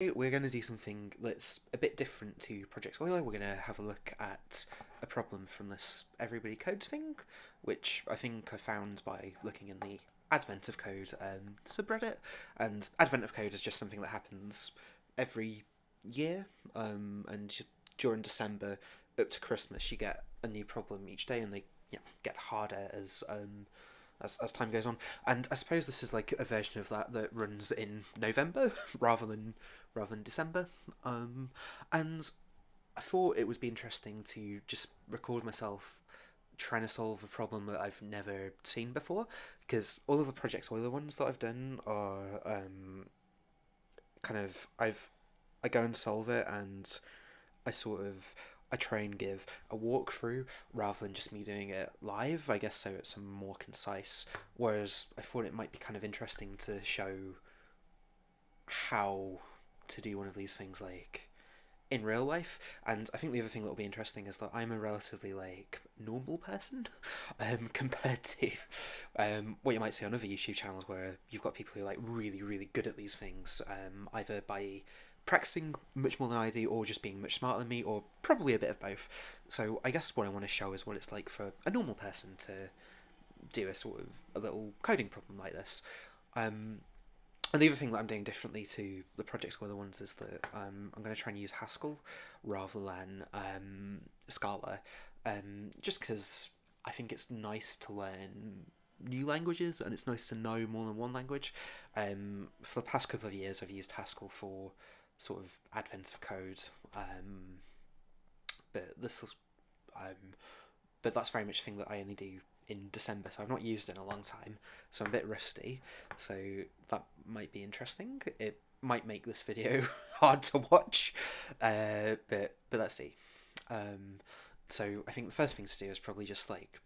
We're going to do something that's a bit different to Project Spoiler. We're going to have a look at a problem from this Everybody Codes thing, which I think I found by looking in the Advent of Code subreddit. And Advent of Code is just something that happens every year, and during December up to Christmas, you get a new problem each day, and they get harder as time goes on. And I suppose this is like a version of that runs in November rather than December. And I thought it would be interesting to just record myself trying to solve a problem that I've never seen before, because all of the Project Spoiler ones that I've done are kind of I go and solve it, and I try and give a walkthrough rather than just me doing it live, I guess, so it's more concise. Whereas I thought it might be kind of interesting to show how to do one of these things like in real life. And I think the other thing that will be interesting is that I'm a relatively like normal person compared to what you might see on other YouTube channels where you've got people who are like really really good at these things, either by practicing much more than I do or just being much smarter than me, or probably a bit of both. So I guess what I want to show is what it's like for a normal person to do a little coding problem like this. And the other thing that I'm doing differently to the Project Scholar ones is that I'm going to try and use Haskell rather than Scala, just because I think it's nice to learn new languages, and it's nice to know more than one language. For the past couple of years, I've used Haskell for sort of advent of code, but this um, but that's very much a thing that I only do in December, so I've not used it in a long time, so I'm a bit rusty, so that might be interesting. It might make this video hard to watch, but let's see. So I think the first thing to do is probably just like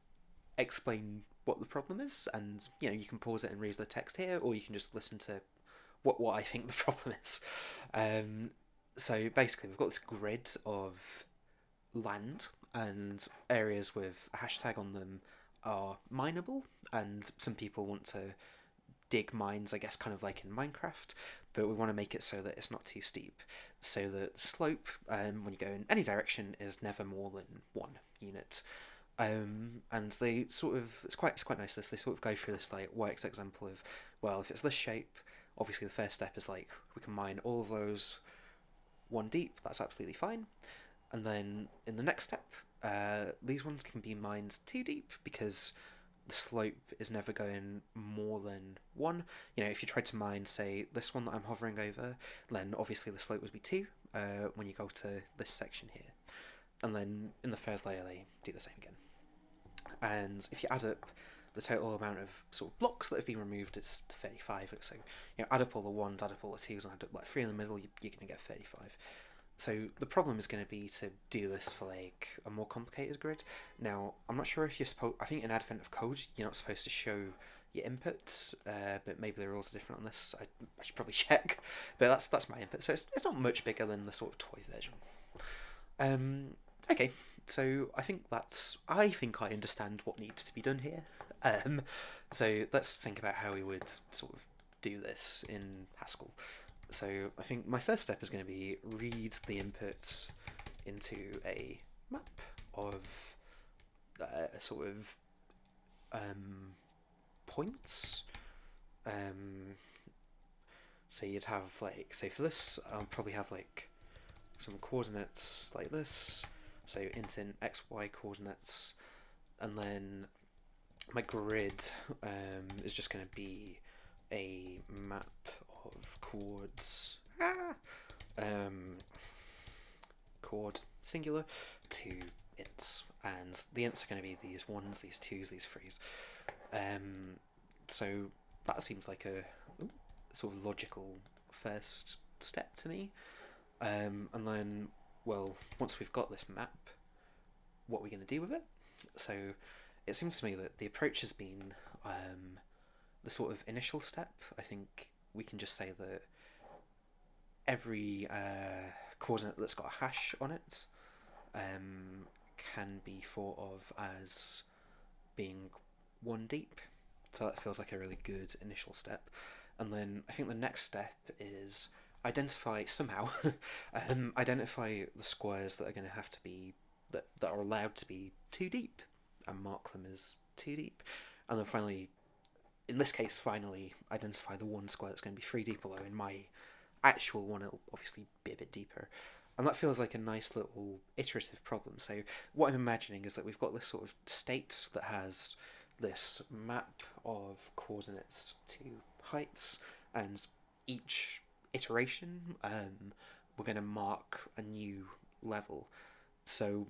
explain what the problem is, and you can pause it and read the text here, or you can just listen to what I think the problem is. So basically, we've got this grid of land, and areas with a hashtag on them are mineable, and some people want to dig mines, I guess, kind of like in Minecraft, but we want to make it so that it's not too steep, so that the slope, when you go in any direction, is never more than 1 unit. And they sort of it's quite nice. They sort of go through this like works example of, well, if it's this shape, obviously the first step is like we can mine all of those 1 deep. That's absolutely fine. And then in the next step, these ones can be mined 2 deep because the slope is never going more than 1. If you tried to mine, say, this one that I'm hovering over, then obviously the slope would be 2 when you go to this section here. And then in the first layer, they do the same again. And if you add up the total amount of sort of blocks that have been removed, it's 35. So add up all the 1s, add up all the 2s, and add up like 3 in the middle, you're going to get 35. So the problem is going to be to do this for like a more complicated grid. Now, I'm not sure if you're supposed. I think in Advent of Code you're not supposed to show your inputs, but maybe the rules are different on this. I should probably check, but that's my input. So it's not much bigger than the sort of toy version. Okay, so I think I understand what needs to be done here. So let's think about how we would sort of do this in Haskell. So I think my first step is going to be read the inputs into a map of sort of points. So you'd have like, say for this, I'll probably have like some coordinates like this. So int in XY coordinates, and then my grid is just going to be a map of chords, chord singular, to ints, and the ints are going to be these 1s, these 2s, these 3s. So that seems like a sort of logical first step to me. And then, well, once we've got this map, what are we going to do with it? So it seems to me that the approach has been the sort of initial step. I think we can just say that every coordinate that's got a hash on it can be thought of as being 1 deep. So that feels like a really good initial step. And then I think the next step is identify somehow identify the squares that are going to have to be that are allowed to be too deep and mark them as too deep, and then finally, in this case, finally identify the one square that's going to be 3 deep, although in my actual one it'll obviously be a bit deeper. And that feels like a nice little iterative problem. So what I'm imagining is that we've got this sort of state that has this map of coordinates to heights, and each iteration we're going to mark a new level. So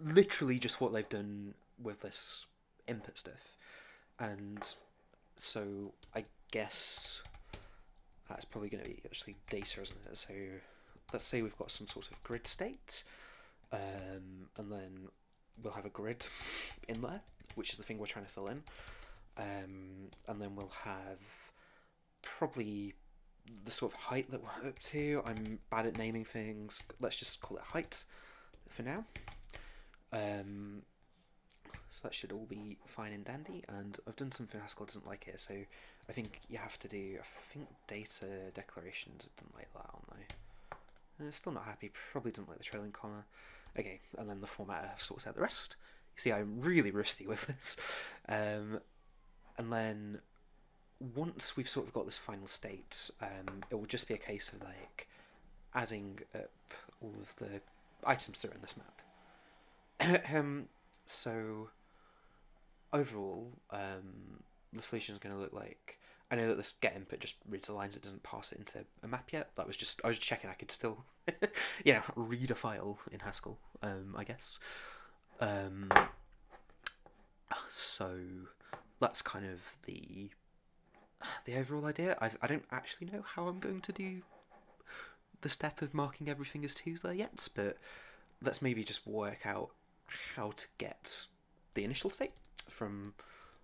literally just what they've done with this input stuff. And so I guess that's probably going to be actually data, isn't it? So let's say we've got some sort of grid state, and then we'll have a grid in there, which is the thing we're trying to fill in, and then we'll have probably the sort of height that we're up to. I'm bad at naming things. Let's just call it height for now. So that should all be fine and dandy, and I've done something Haskell doesn't like here, so I think you have to do, I think data declarations didn't like that, aren't they? Still not happy, probably doesn't like the trailing comma. Okay, and then the formatter sorts out the rest. You see, I'm really rusty with this. And then once we've sort of got this final state, it will just be a case of like adding up all of the items that are in this map. So overall, the solution is going to look like, I know that this get input just reads the lines, it doesn't pass it into a map yet. That was just, I was checking I could still, read a file in Haskell, I guess. So that's kind of the overall idea. I don't actually know how I'm going to do the step of marking everything as 2s there yet, but let's maybe just work out how to get the initial state from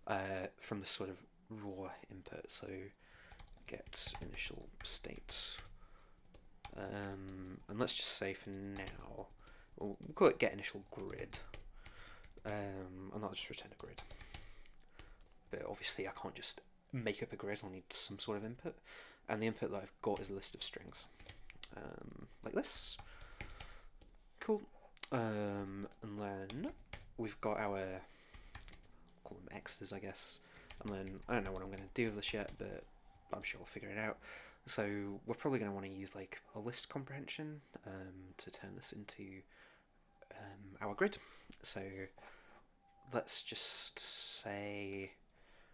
the sort of raw input. So get initial state, and let's just say for now we'll call it get initial grid, and I'll just return a grid. But obviously I can't just make up a grid, I'll need some sort of input, and the input that I've got is a list of strings, like this. Cool. And then we've got our, call them x's, I guess, and then I don't know what I'm going to do with this yet, but I'm sure I'll figure it out. So we're probably going to want to use like a list comprehension to turn this into our grid. So let's just say,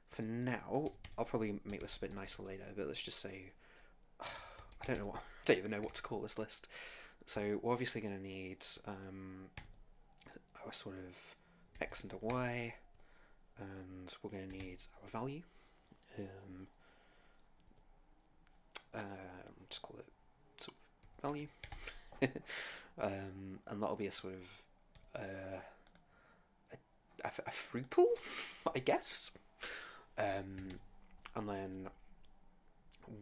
for now, I'll probably make this a bit nicer later, but let's just say, I don't even know what to call this list. So we're obviously going to need our sort of x and a y, and we're going to need our value. Just call it sort of value, and that'll be a sort of a fruple, I guess. And then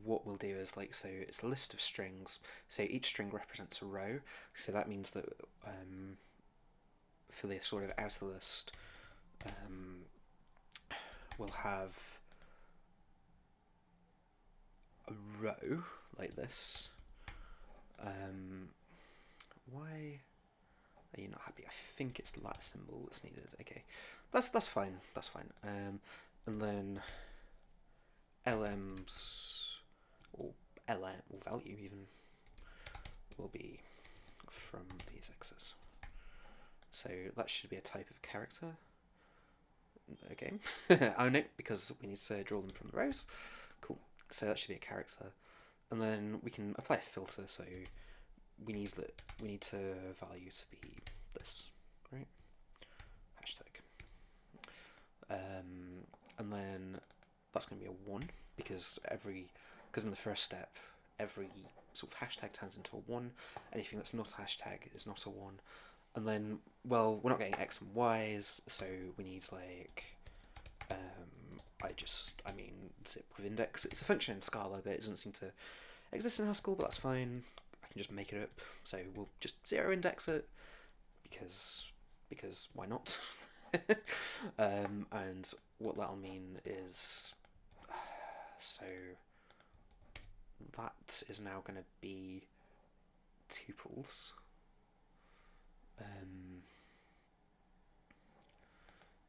what we'll do is, like, so it's a list of strings, so each string represents a row, so that means that for the sort of outer list, we'll have a row like this. Why are you not happy? I think it's the lat symbol that's needed. Okay, that's fine. That's fine. And then LMs or LM or value even will be from these x's. So that should be a type of character. Okay. Oh no, because we need to draw them from the rows. Cool. So that should be a character, and then we can apply a filter. So we need to value to be this, right? Hashtag. And then that's going to be a 1 because in the first step every sort of hashtag turns into a 1. Anything that's not a hashtag is not a 1. And then, well, we're not getting x and y's, so we need like I mean zip with index. It's a function in Scala, but it doesn't seem to exist in Haskell, but that's fine. I can just make it up. So we'll just 0 index it because why not? And what that'll mean is, so that is now going to be tuples.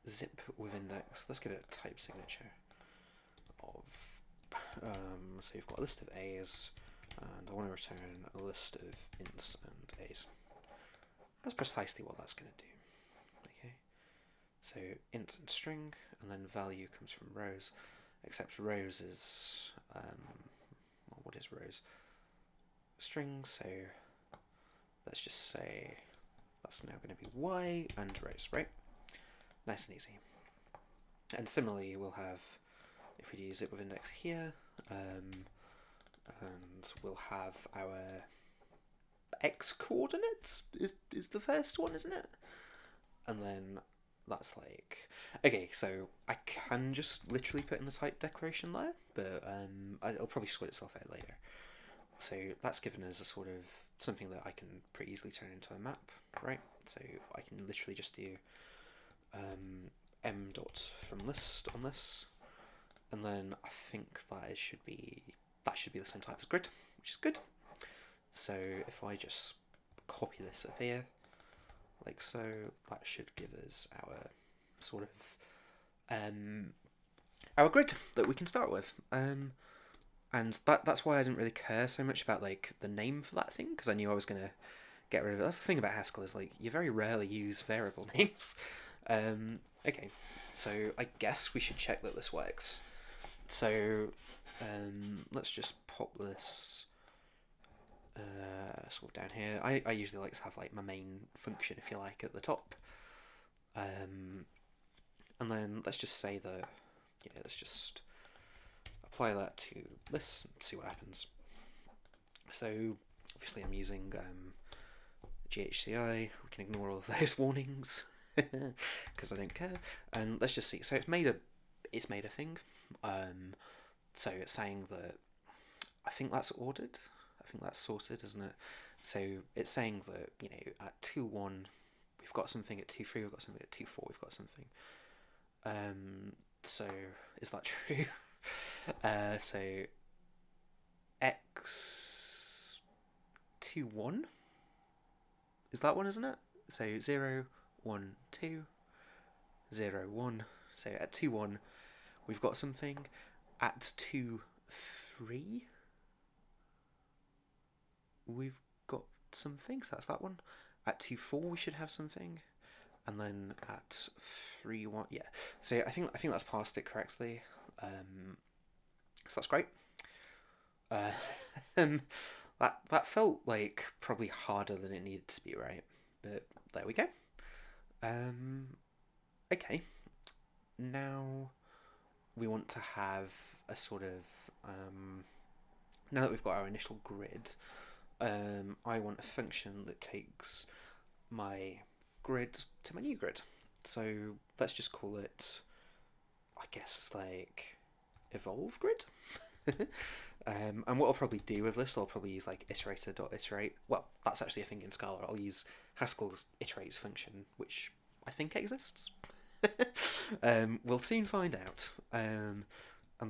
Zip with index. Let's give it a type signature of. So you've got a list of A's, and I want to return a list of ints and A's. That's precisely what that's going to do. Okay. So int and string, and then value comes from rows, except rows is well, what is rows? String. So let's just say that's now going to be y and rows, right? Nice and easy. And similarly, we'll have, if we do zip with index here, and we'll have our x coordinates is the first one, isn't it? And then that's like, okay, so I can just literally put in the type declaration there, but it'll probably sort itself out later. So that's given us a sort of something that I can pretty easily turn into a map, right? So I can literally just do m dot from list on this, and then I think that should be the same type as grid, which is good. So if I just copy this up here, like so, that should give us our sort of our grid that we can start with. And that's why I didn't really care so much about like the name for that thing, because I knew I was gonna get rid of it. That's the thing about Haskell, is like you very rarely use variable names. Okay, so I guess we should check that this works. So let's just pop this sort of down here. I usually like to have like my main function, if you like, at the top. And then let's just say that, yeah, let's just apply that to this and see what happens. So obviously I'm using GHCI. We can ignore all of those warnings because I don't care. And let's just see. So it's made a thing. So it's saying that, I think that's ordered. I think that's sorted, isn't it? So it's saying that, you know, at 2.1 we've got something, at 2.3 we've got something, at 2.4 we've got something. So is that true? So x 2.1 is that one, isn't it? So 0, 1, 2, 0, 1. So at 2.1 we've got something. At 2.3 we've got something, so that's that one. At 2.4 we should have something, and then at 3.1, yeah. So I think that's parsed it correctly. So that's great. That felt like probably harder than it needed to be, right? But there we go. Okay. Now we want to have a sort of now that we've got our initial grid, I want a function that takes my grid to my new grid. So let's just call it, I guess, like evolve grid. And what I'll probably do with this, I'll probably use like iterator.iterate. Well, that's actually a thing in Scala. I'll use Haskell's iterate function, which I think exists. We'll soon find out. And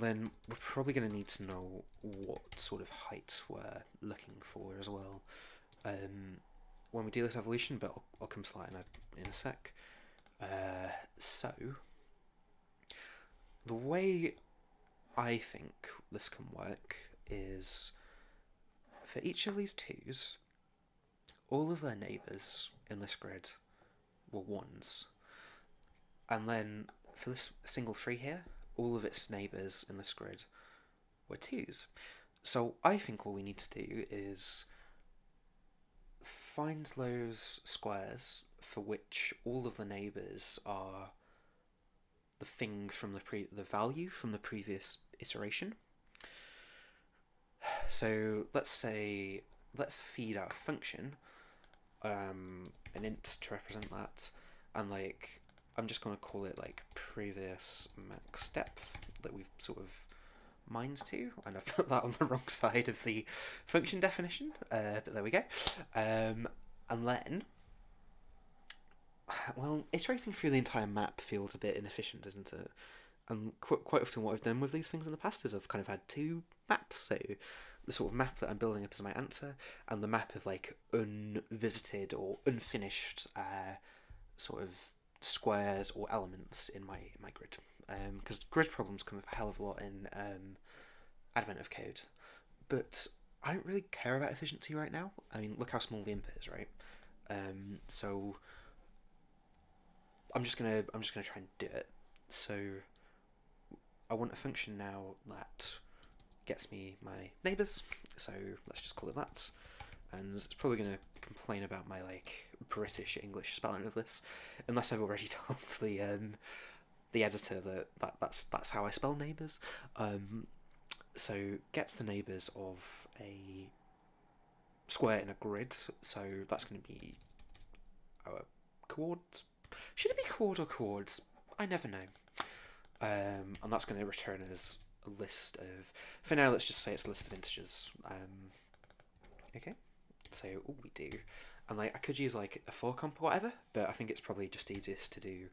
then we're probably going to need to know what sort of height we're looking for as well when we do this evolution, but I'll come to that in a sec. So, the way I think this can work is, for each of these twos, all of their neighbours in this grid were ones. And then for this single 3 here, all of its neighbours in this grid were 2s. So I think all we need to do is find those squares for which all of the neighbours are the thing from the value from the previous iteration. So let's feed our function an int to represent that, and like I'm just going to call it like previous max depth that we've sort of mined to, and I've put that on the wrong side of the function definition, but there we go. And then, well, iterating through the entire map feels a bit inefficient, isn't it? And quite often what I've done with these things in the past is I've kind of had 2 maps, so the sort of map that I'm building up as my answer, and the map of like unvisited or unfinished sort of squares or elements in my grid. Because grid problems come up a hell of a lot in Advent of Code, but I don't really care about efficiency right now. I mean, look how small the input is, right? So I'm just gonna try and do it. So I want a function now that gets me my neighbours. So let's just call it that. And it's probably gonna complain about my like British English spelling of this, unless I've already told the editor that's how I spell neighbours. So gets the neighbours of a square in a grid. So that's going to be our chords. Should it be chord or chords? I never know. And that's going to return as a list of. For now, let's just say it's a list of integers. Okay. So all we do, and like I could use like a for comp or whatever, but I think it's probably just easiest to do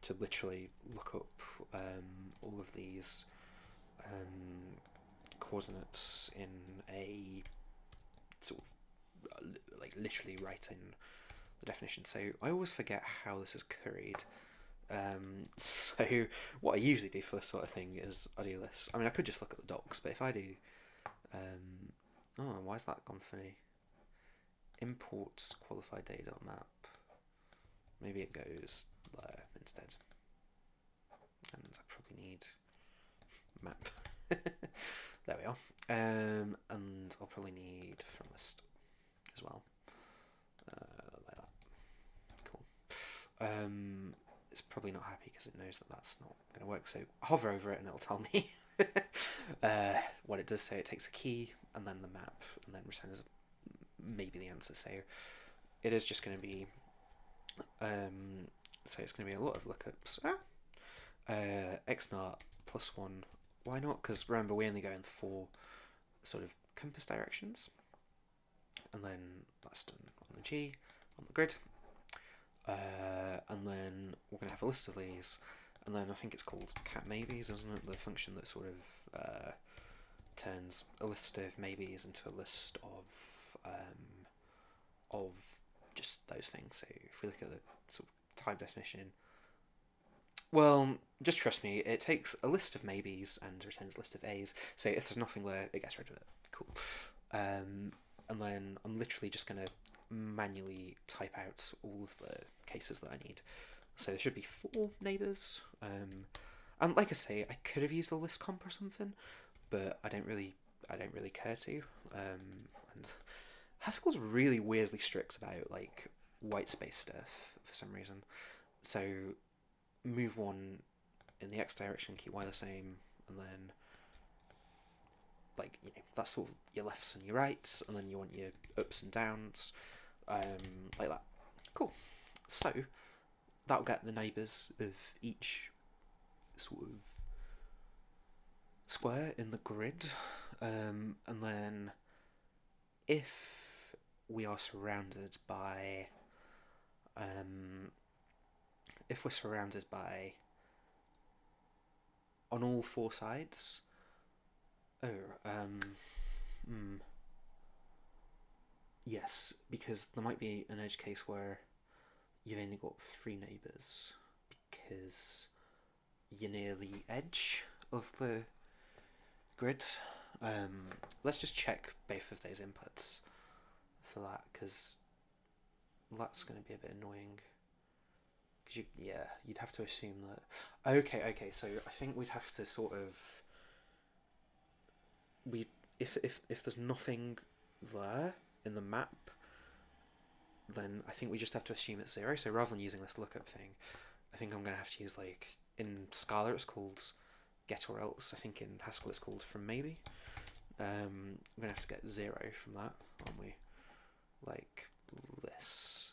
to literally look up all of these coordinates in a sort of like literally write in the definition. So I always forget how this is curried. So what I usually do for this sort of thing is I do this. I mean, I could just look at the docs, but if I do, oh, why is that gone funny? Imports qualified data.map. Maybe it goes there instead. And I probably need map. There we are. And I'll probably need from list as well. Like that. Cool. It's probably not happy because it knows that that's not going to work. So hover over it and it'll tell me what it does. So it takes a key and then the map and then returns maybe the answer. So it is just going to be so it's going to be a lot of lookups. Xnart +1. Why not? Because remember, we only go in 4 sort of compass directions, and then that's done on the G, on the grid, and then we're going to have a list of these, and then I think it's called cat maybes, isn't it? The function that sort of turns a list of maybes into a list of just those things. So if we look at the sort of type definition, well, just trust me, it takes a list of maybes and returns a list of A's, so if there's nothing there, it gets rid of it. Cool. And then I'm literally just going to manually type out all of the cases that I need. So there should be 4 neighbours, and like I say, I could have used a list comp or something, but I don't really care to. And Haskell's really weirdly strict about like white space stuff for some reason. So move 1 in the X direction, keep Y the same, and then like, you know, that's sort of your lefts and your rights, and then you want your ups and downs, like that. Cool. So that'll get the neighbours of each sort of square in the grid, and then if we are surrounded by on all 4 sides. Yes, because there might be an edge case where you've only got 3 neighbours because you're near the edge of the grid. Let's just check both of those inputs for that, because that's going to be a bit annoying. Because you'd have to assume that. Okay. So I think we'd have to sort of if there's nothing there in the map, then I think we just have to assume it's 0. So rather than using this lookup thing, I think I'm going to have to use, like, in Scala it's called get or else. I think in Haskell it's called from maybe. I'm going to have to get 0 from that, aren't we? Like this,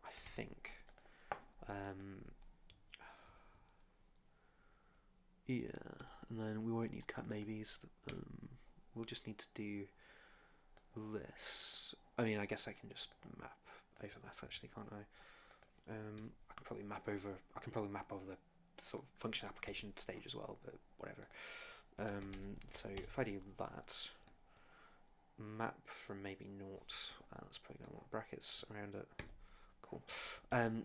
I think. Yeah, and then we won't need cat maybes. We'll just need to do this. I mean, I guess I can just map over that actually, can't I? I can probably map over the sort of function application stage as well, but whatever. So if I do that, map from maybe naught. That's probably going to want brackets around it. Cool.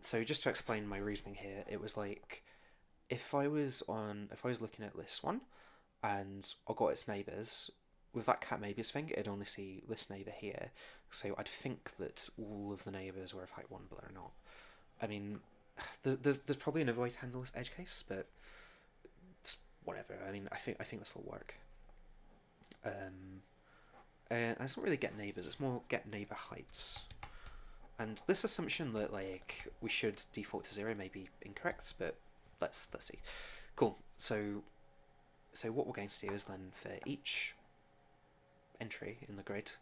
So just to explain my reasoning here, it was like if I was looking at this one and I got its neighbours, with that cat neighbours thing, it'd only see this neighbour here. So I'd think that all of the neighbours were of height 1, but they're not. I mean, there's probably another way to handle this edge case, but it's whatever. I mean, I think this will work. And it's not really get neighbours; it's more get neighbour heights. And this assumption that like we should default to 0 may be incorrect, but let's see. Cool. So what we're going to do is then for each entry in the grid,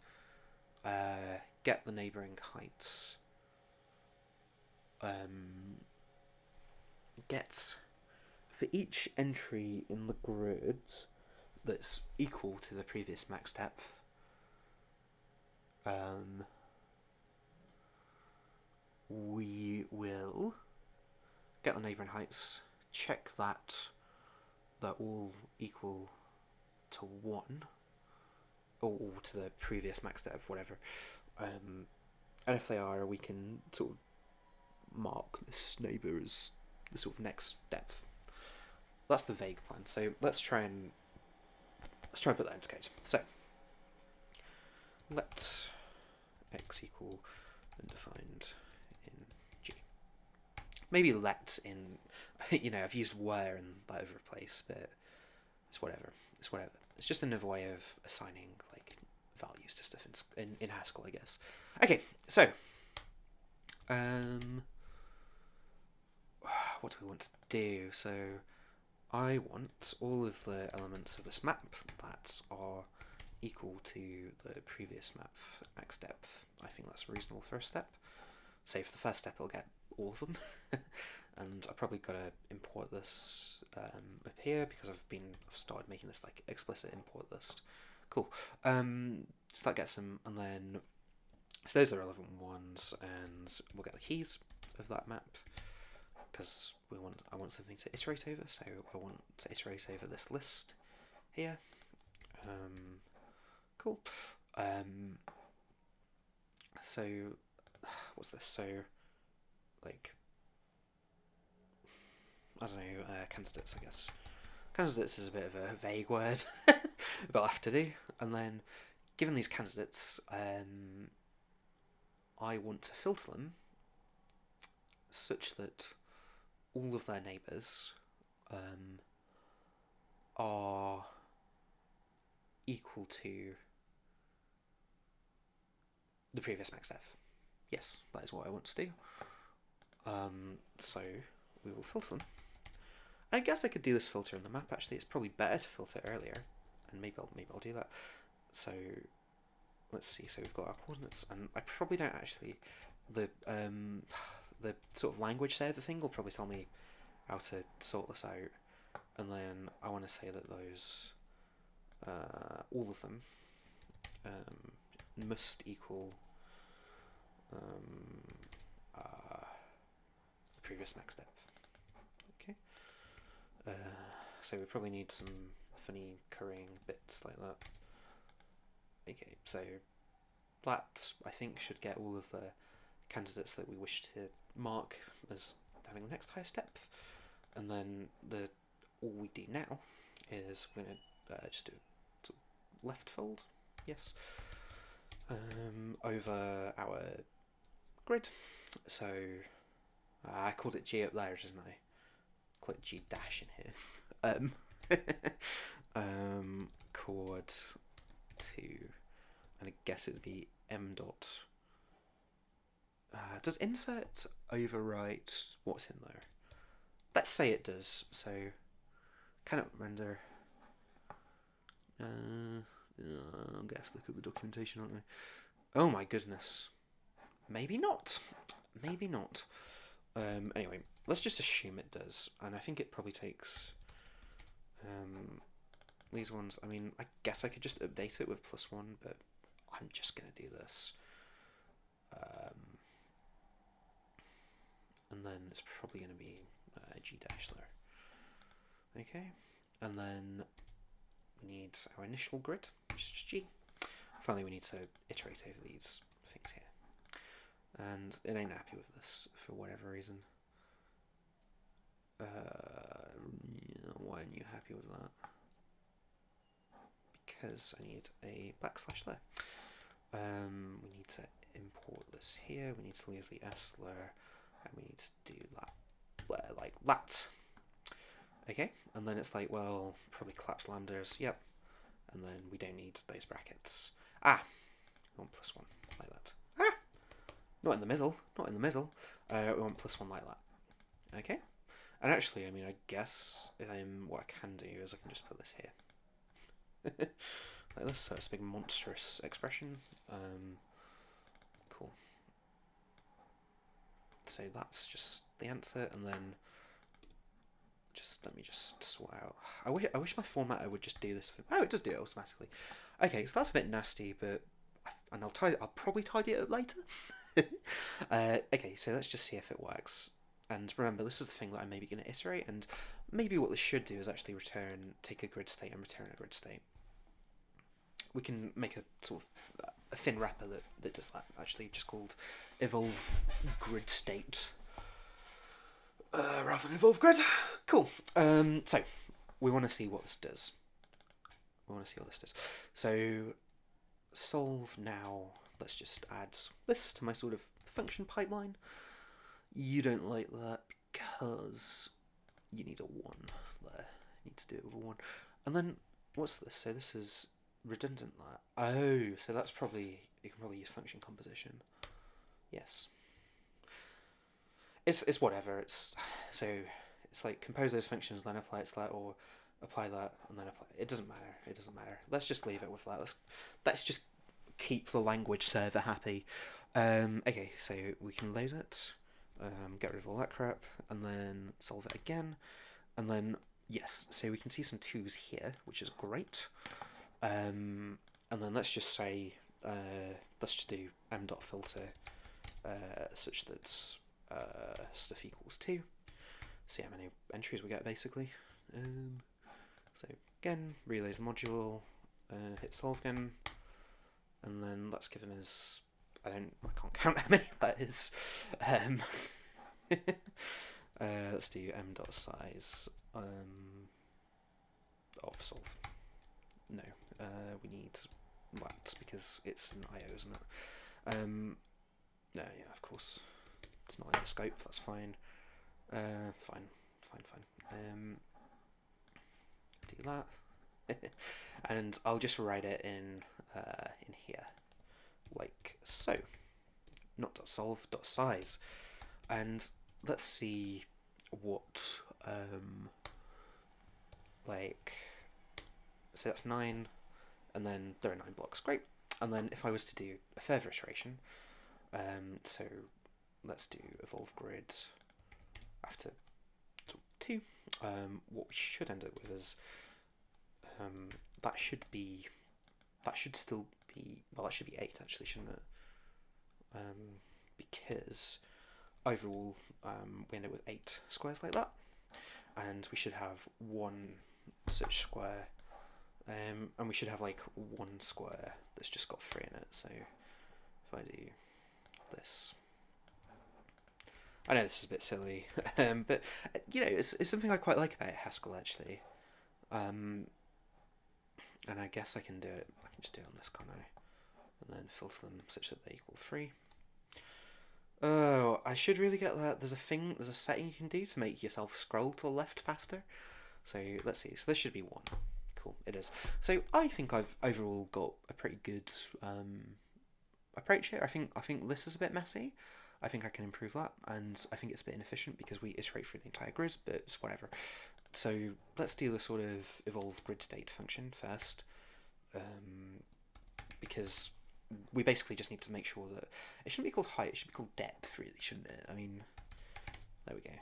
get the neighbouring heights. Get for each entry in the grid that's equal to the previous max depth. We will get the neighbouring heights, check that they're all equal to 1, or to the previous max depth, whatever. And if they are, we can sort of mark this neighbour as the sort of next depth. That's the vague plan. So let's try and put that into code. So let x equal undefined in G. Maybe let in, I've used where in that other place, but it's whatever. It's whatever. It's just another way of assigning like values to stuff in Haskell, I guess. Okay, so what do we want to do? So I want all of the elements of this map that are equal to the previous map max depth. I think that's a reasonable first step. Say for the first step I'll get all of them. And I probably got to import this up here because I've started making this like explicit import list. Cool. So that gets them, and then so those are the relevant ones, and we'll get the keys of that map because I want something to iterate over. So I want to iterate over this list here. Cool. So what's this? So like I don't know, candidates, I guess. Candidates is a bit of a vague word, but I'll have to do. And then, given these candidates, I want to filter them such that all of their neighbours are equal to the previous max depth. Yes, that is what I want to do. So we will filter them. I guess I could do this filter in the map. Actually, it's probably better to filter earlier, and maybe I'll do that. So let's see. So we've got our coordinates, and I probably don't actually the sort of language there. The thing will probably tell me how to sort this out, and then I want to say that those all of them must equal the previous max depth. Okay. So we probably need some funny currying bits like that. Okay, so that I think should get all of the candidates that we wish to mark as having the next highest depth, and then all we do now is we're going to just do a sort of left fold, yes, over our grid. So I called it G up there, didn't I? Call it G dash in here. Chord 2, and I guess it would be m dot. Does insert overwrite what's in there? Let's say it does. So cannot render. I'm gonna have to look at the documentation, aren't I? Oh my goodness. Maybe not. Maybe not. Anyway, let's just assume it does, and I think it probably takes these ones. I mean, I guess I could just update it with +1, but I'm just gonna do this. And then it's probably going to be G dash there. Okay, and then we need our initial grid, which is G. Finally, we need to iterate over these things here. And it ain't happy with this for whatever reason. Why aren't you happy with that? Because I need a backslash there. We need to import this here. We need to leave the S there, and we need to do that like that. Okay, and then it's like, well, probably collapse lambdas. Yep, and then we don't need those brackets. Ah, 1 + 1 like that. Ah, not in the middle. Not in the middle. We want +1 like that. Okay. And actually, I mean, I guess what I can do is I can just put this here. Like this, so it's a big monstrous expression. Cool. So that's just the answer, and then let me just sort out. I wish my formatter would just do this for. Oh, it does do it automatically. Okay, so that's a bit nasty, but I'll probably tidy it up later. Okay, so let's just see if it works. And remember, this is the thing that I'm maybe going to iterate, and maybe what this should do is actually take a grid state and return a grid state. We can make a sort of a thin wrapper that does that, actually, just called evolve grid state. Rather than evolve grid. Cool. So, we want to see what this does. So, solve now. Let's just add this to my sort of function pipeline. You don't like that because you need a 1 there. You need to do it with a 1. And then, what's this? So this is redundant that. Oh, so that's probably, you can probably use function composition. Yes. It's whatever. It's like compose those functions, then apply it to that, or apply that and then apply. It doesn't matter. It doesn't matter. Let's just leave it with that. Let's just keep the language server happy. Okay, so we can load it. Get rid of all that crap, and then solve it again, and then yes, so we can see some 2's here, which is great. And then let's just say let's just do m.filter such that stuff equals 2. See how many entries we get basically. So again, relays the module, hit solve again, and then that's given us. I can't count how many that is. Let's do m.size of solve. No, we need that because it's an IO, isn't it? No, yeah, of course. It's not in the scope, that's fine. Fine. Do that. And I'll just write it in here. Like so, not.solve.size, and let's see what so that's 9, and then there are 9 blocks. Great. And then if I was to do a further iteration, so let's do evolve grid after 2. What we should end up with is that should still be, well, that should be 8 actually, shouldn't it? Because overall we end up with 8 squares like that, and we should have 1 such square, and we should have like 1 square that's just got 3 in it. So if I do this, I know this is a bit silly, but you know, it's something I quite like about Haskell actually. And I guess I can do it. I can just do it on this, can't I? And then filter them such that they equal 3. Oh, I should really get that. There's a setting you can do to make yourself scroll to the left faster. So let's see. So this should be 1. Cool, it is. So I think I've overall got a pretty good approach here. I think this is a bit messy. I think I can improve that, and I think it's a bit inefficient because we iterate through the entire grid, but it's whatever. So let's do the sort of evolve grid state function first, because we basically just need to make sure that it shouldn't be called height, it should be called depth, really, shouldn't it? I mean, there we go.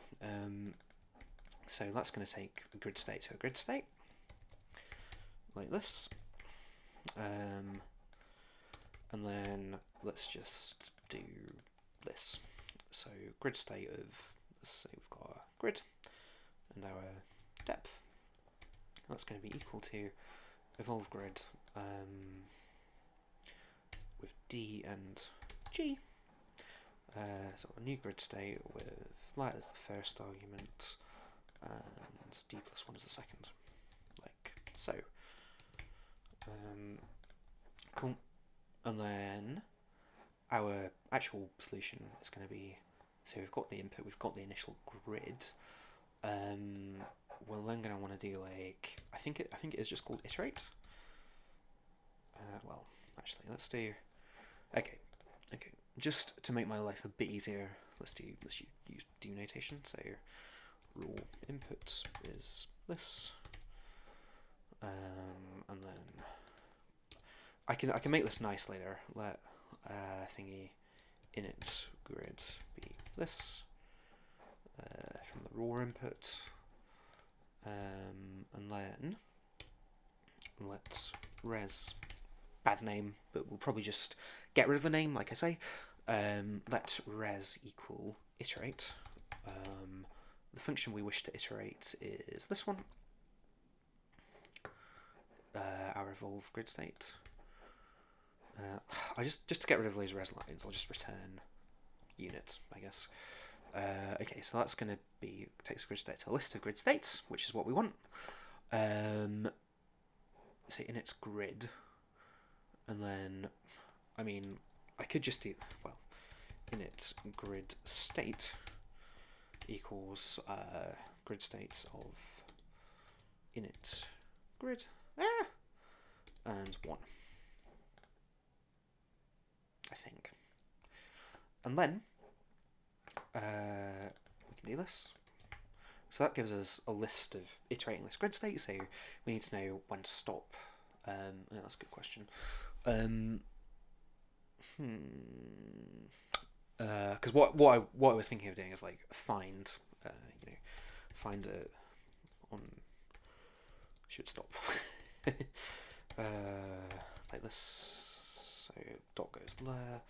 So that's going to take a grid state to a grid state, like this. And then let's just do this. So grid state of, let's say we've got a grid and our depth. That's going to be equal to evolve grid with D and G. So a new grid state with let as the first argument and D plus 1 as the second, like so. Cool. And then our actual solution is going to be, so we've got the input, we've got the initial grid. We're then going to want to do like, I think it is just called iterate. Well, actually, let's use, just to make my life a bit easier, let's use do notation. So rule input is this, and then I can make this nice later. Let thingy init grid be this from the raw input, and then let's res, bad name, but we'll probably just get rid of the name, like I say. Let res equal iterate. The function we wish to iterate is this one, our evolve grid state. I just to get rid of those res lines, I'll just return units, I guess. Okay, so that's going to be, takes a grid state to a list of grid states, which is what we want. Say init grid, and then, I mean, I could just do, well, init grid state equals grid states of init grid and 1, I think. And then we can do this. So that gives us a list of iterating this grid state, so we need to know when to stop. Yeah, that's a good question. Because what I was thinking of doing is like find find a on should stop like this. So dot goes there,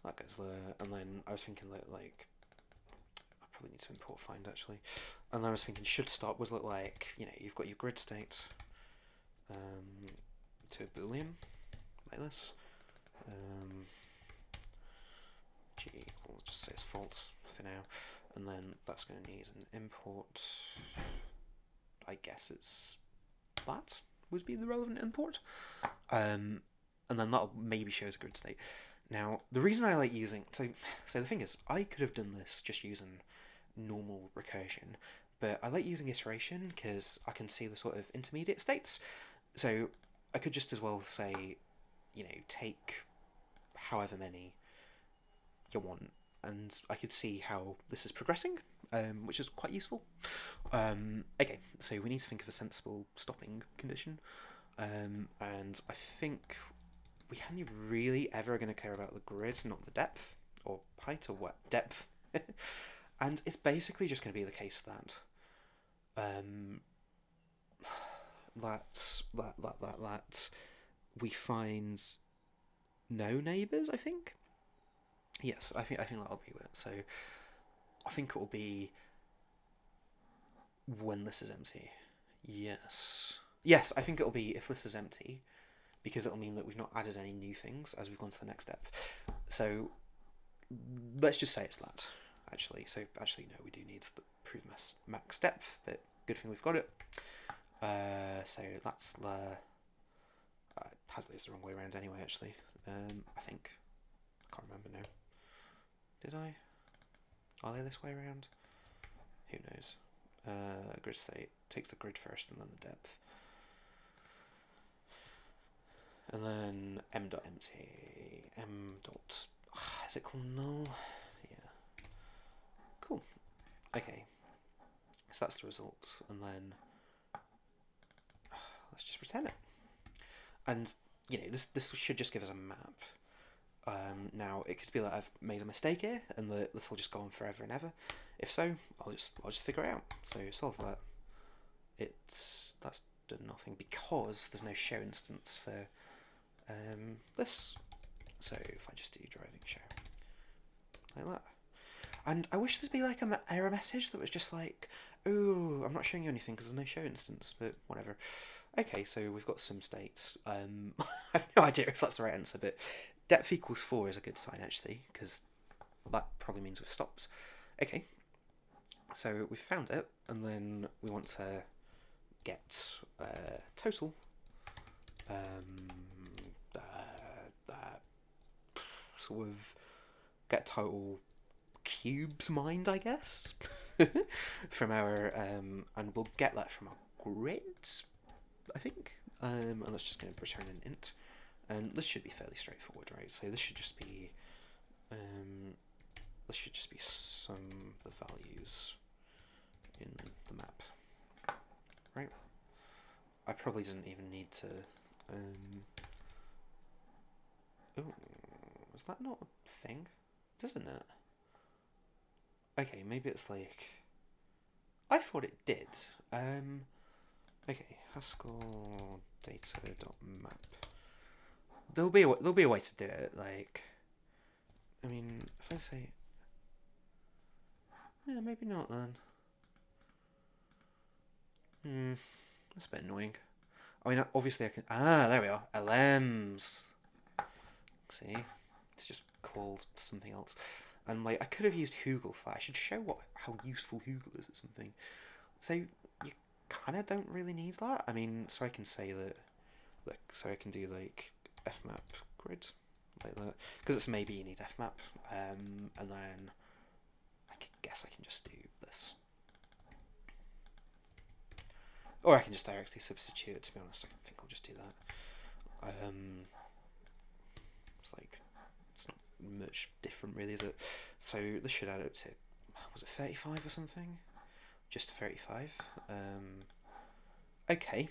that goes there, and then I was thinking that like I probably need to import find actually, and then I was thinking should stop was look like, you know, you've got your grid state to a boolean like this. G, we'll just say it's false for now, and then that's going to need an import. I guess it's that would be the relevant import, and then that'll maybe show us a grid state. Now, the reason I like using so the thing is, I could have done this just using normal recursion, but I like using iteration because I can see the sort of intermediate states. So I could just as well say, you know, take however many you want, and I could see how this is progressing, which is quite useful. Okay, so we need to think of a sensible stopping condition, and I think we only really ever going to care about the grid, not the depth, or height, or what, depth. And it's basically just going to be the case that that we find no neighbours, I think. Yes, I think that'll be it. So I think it will be when this is empty. Yes, I think it'll be if this is empty, because it'll mean that we've not added any new things as we've gone to the next step. So let's just say it's that, actually. So actually, no, we do need the prove max depth, but good thing we've got it. So that's the Hasley is the wrong way around anyway, actually. I think. I can't remember now. Did I? Are they this way around? Who knows? Grid state takes the grid first and then the depth. And then m dot empty. M dot, is it called null? Yeah. Cool. Okay. So that's the result. And then let's just return it. And you know, this should just give us a map. Now it could be that I've made a mistake here, and that this will just go on forever and ever. If so, I'll just figure it out. So solve that. That's done nothing because there's no show instance for this. So if I just do driving show like that, and I wish there'd be like an error message that was just like, oh, I'm not showing you anything because there's no show instance, but whatever. Okay, so we've got some states. I have no idea if that's the right answer, but depth equals 4 is a good sign, actually, because that probably means we've stopped. Okay, so we've found it, and then we want to get total. Sort of get total cubes mined, I guess, from our and we'll get that from our grids, I think. And that's just going to return an int, and this should be fairly straightforward, right? So this should just be some of the values in the map, right? I probably didn't even need to. Oh, is that not a thing? Doesn't it? Okay, maybe it's like. I thought it did. Okay, Haskell data.map. There'll be a way to do it. Like, I mean, if I say, yeah, maybe not then. That's a bit annoying. I mean, obviously I can. There we are. LMs. See, it's just called something else. And like, I could have used Hugelfly. I should show how useful Hugel is at something. So you kind of don't really need that. I mean, so I can say that. Look, so I can do like fmap grid like that, because it's maybe you need fmap, and then I guess I can just do this, or I can just directly substitute it. To be honest, I think I'll just do that. It's like, it's not much different really, is it? So this should add up to, was it 35 or something? Just 35. Okay.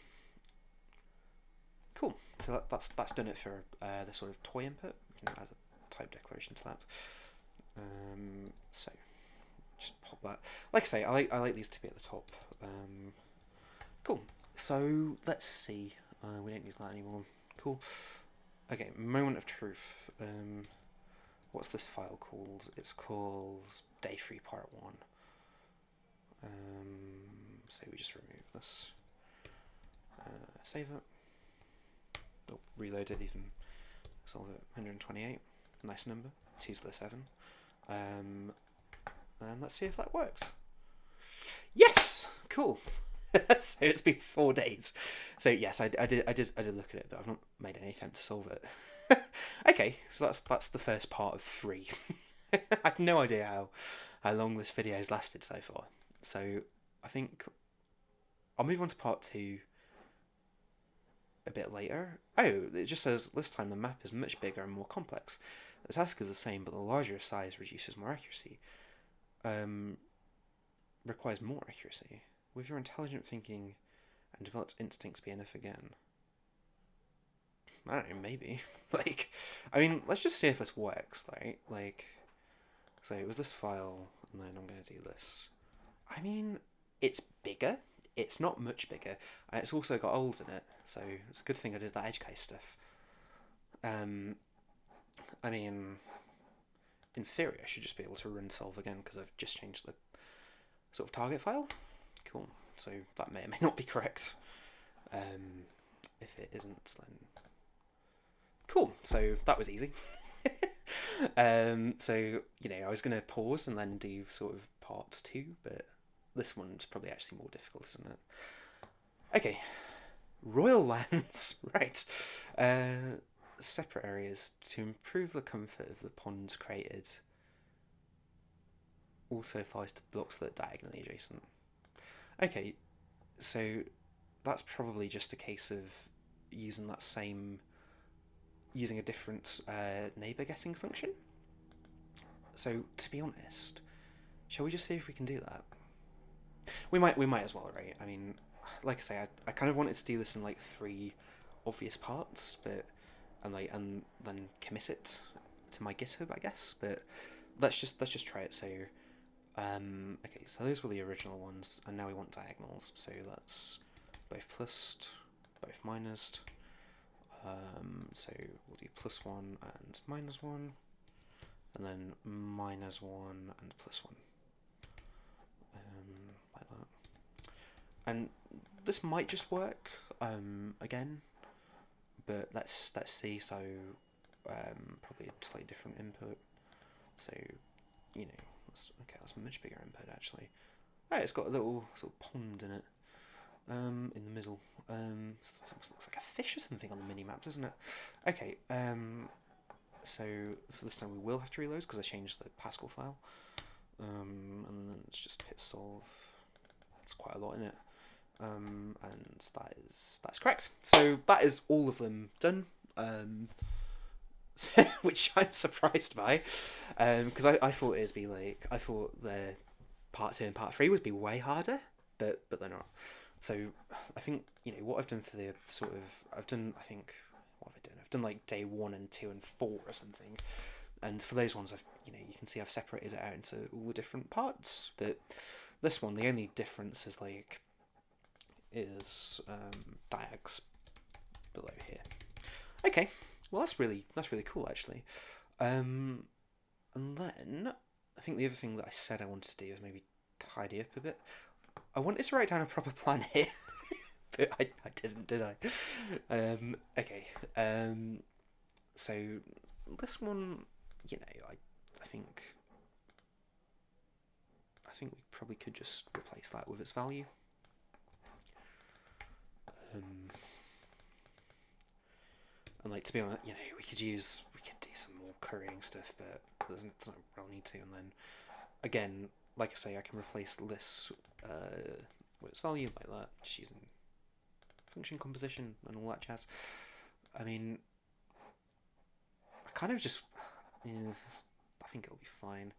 Cool. So that's done it for the sort of toy input. We can add a type declaration to that. So just pop that. Like I say, I like these to be at the top. Cool. So let's see. We don't use that anymore. Cool. Okay, moment of truth. What's this file called? It's called day3 part 1. So we just remove this. Save it. Oh, reload it, even solve it. 128. Nice number. Let's use the 7. And let's see if that works. Yes! Cool. So it's been 4 days. So yes, I did look at it, but I've not made any attempt to solve it. Okay, so that's the first part of 3. I have no idea how long this video has lasted so far. So I think I'll move on to part 2 a bit later. Oh, it just says this time the map is much bigger and more complex. The task is the same, but the larger size reduces more accuracy. Requires more accuracy. With your intelligent thinking and developed instincts be enough again? I don't know, maybe. Like, I mean, let's just see if this works, right? Like, so it was this file, and then I'm going to do this. I mean, it's bigger. It's not much bigger. And it's also got holes in it, so it's a good thing I did that edge case stuff. I mean, in theory, I should just be able to run solve again, because I've just changed the sort of target file. Cool. So that may or may not be correct. If it isn't, then cool. So that was easy. So you know, I was going to pause and then do sort of part 2, but this one's probably actually more difficult, isn't it? Okay, royal lands, right? Separate areas to improve the comfort of the ponds created. Also applies to blocks that are diagonally adjacent. Okay, so that's probably just a case of using a different neighbour guessing function. So to be honest, shall we just see if we can do that? We might as well, right? I mean, like I say, I kind of wanted to do this in like 3 obvious parts, but and then commit it to my GitHub, I guess. But let's just try it. So okay, so those were the original ones, and now we want diagonals. So that's both plus, both minus. So we'll do +1 and -1, and then -1 and +1. Like that. And this might just work again, but let's see. So probably a slightly different input. So, you know, that's a much bigger input actually. Oh, it's got a little sort of pond in it, in the middle. So it almost looks like a fish or something on the mini map, doesn't it? Okay. So for this time we will have to reload because I changed the Pascal file. And then it's just pit solve. It's quite a lot in it. And that's correct. So that is all of them done. Which I'm surprised by, because I thought it'd be like, I thought the part 2 and part 3 would be way harder, but they're not. So I think, you know, what I've done for the sort of, I've done, I think, what have I done? I've done like day 1 and 2 and 4 or something, and for those ones you can see I've separated it out into all the different parts. But this one, the only difference is diags below here. Okay. Well, that's really cool, actually. And then I think the other thing that I said I wanted to do is maybe tidy up a bit. I wanted to write down a proper plan here, but I didn't, did I? Okay. So this one, you know, I think we probably could just replace that with its value. And like, to be honest, you know, we could do some more currying stuff, but there's no real need to. And then again, like I say, I can replace this with its value like that, just using function composition and all that jazz. I mean, I kind of just, yeah, I think it'll be fine.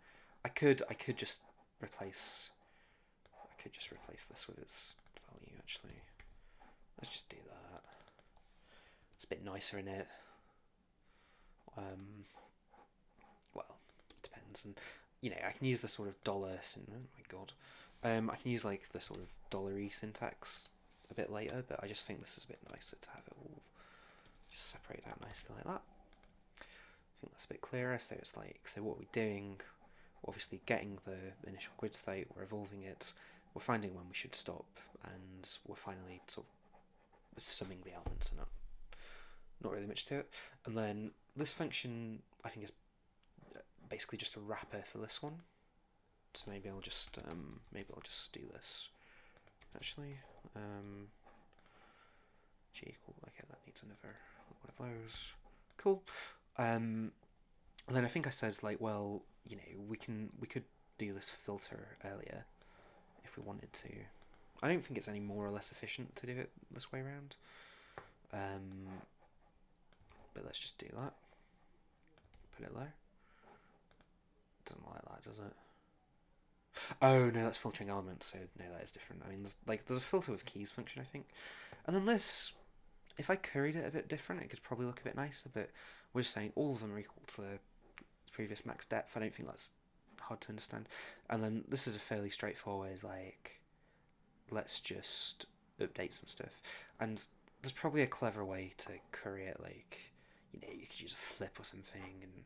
I could just replace this with its value, actually. Let's just do that. It's a bit nicer in it. Well, it depends, and you know, I can use the sort of dollar. Oh my god, I can use like the sort of dollar-y syntax a bit later, but I just think this is a bit nicer to have it all just separated out nicely like that. I think that's a bit clearer. So it's like, so what we're doing, we're obviously getting the initial grid state, we're evolving it, we're finding when we should stop, and we're finally sort of summing the elements, and not really much to it. And then this function, I think, is basically just a wrapper for this one. So maybe I'll just do this. Actually, g equal. Okay, that needs another one of those. Cool. And then I think I said, like, well, you know, we could do this filter earlier if we wanted to. I don't think it's any more or less efficient to do it this way around. But let's just do that. Put it there. Doesn't like that, does it? Oh no, that's filtering elements, so no, that is different. I mean, there's a filter with keys function, I think. And then this, if I curried it a bit different, it could probably look a bit nicer, but we're just saying all of them are equal to the previous max depth. I don't think that's hard to understand. And then this is a fairly straightforward, like, let's just update some stuff. And there's probably a clever way to curry it, like, you know, you could use a flip or something, and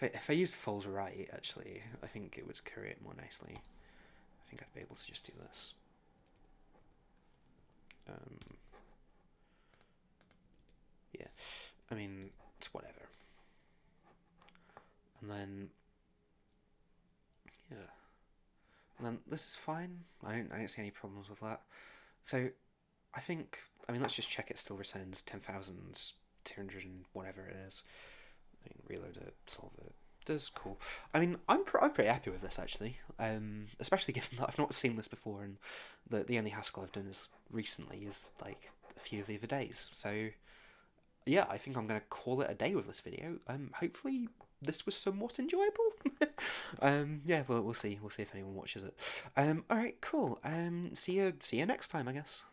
if I used fold right, actually, I think it would curry it more nicely. I think I'd be able to just do this. Yeah, I mean, it's whatever. And then, yeah, and then this is fine. I don't see any problems with that. So, I think, I mean, let's just check it still returns 10,200 and whatever it is. I mean, reload it, solve it. Does cool. I mean, I'm pretty happy with this, actually. Especially given that I've not seen this before, and the only Haskell I've done recently is like a few of the other days. So yeah, I think I'm gonna call it a day with this video. Hopefully this was somewhat enjoyable. Yeah, well, we'll see. We'll see if anyone watches it. All right, cool. See you next time, I guess.